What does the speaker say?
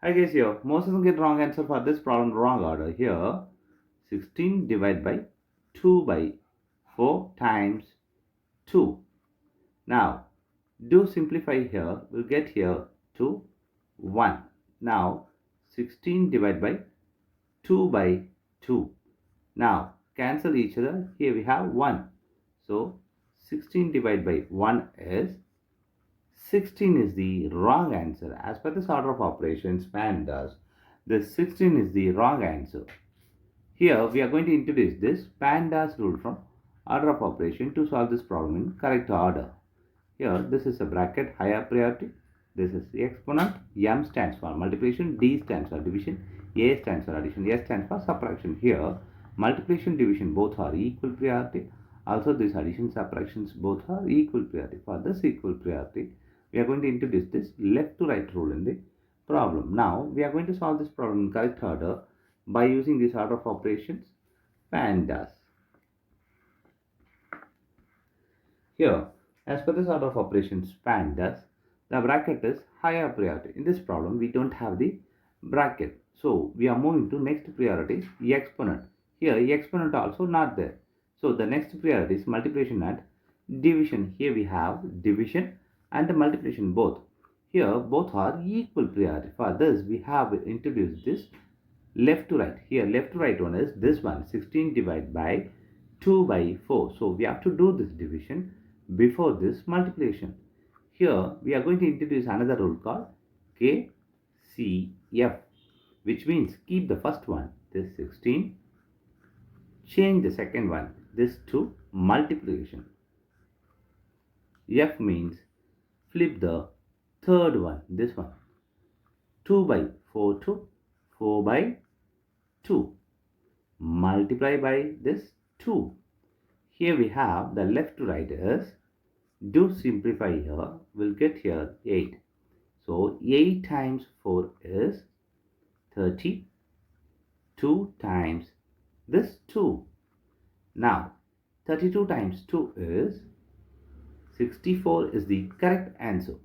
I guess here, most of them get wrong answer for this problem, wrong order. Here, 16 divided by 2 by 4 times 2. Now, do simplify here, we'll get here to 1. Now, 16 divided by 2 by 2. Now, cancel each other. Here we have 1. So, 16 divided by 1 is 16 is the wrong answer. As per this order of operations, PEMDAS, this 16 is the wrong answer. Here, we are going to introduce this PEMDAS rule from order of operation to solve this problem in correct order. Here, this is a bracket, higher priority. This is the exponent. M stands for multiplication, D stands for division, A stands for addition, S stands for subtraction. Here, multiplication, division both are equal priority. Also, these addition, subtractions both are equal priority. For this equal priority, we are going to introduce this left to right rule in the problem. Now, we are going to solve this problem in correct order by using this order of operations, PEMDAS. Here, as per this order of operations, PEMDAS, the bracket is higher priority. In this problem, we don't have the bracket. So, we are moving to next priority, exponent. Here, exponent also not there. So, the next priority is multiplication and division. Here we have division and multiplication both. Here, both are equal priority. For this, we have introduced this left to right. Here, left to right one is this one, 16 divided by 2 by 4. So, we have to do this division before this multiplication. Here, we are going to introduce another rule called KCF, which means keep the first one, this 16, change the second one, this to multiplication. F means flip the third one, this one, 2 by 4 to 4 by 2. Multiply by this 2. Here we have the left to right is, do simplify here, we'll get here 8. So 8 times 4 is 30. 2 times this 2. Now 32 times 2 is 64 is the correct answer.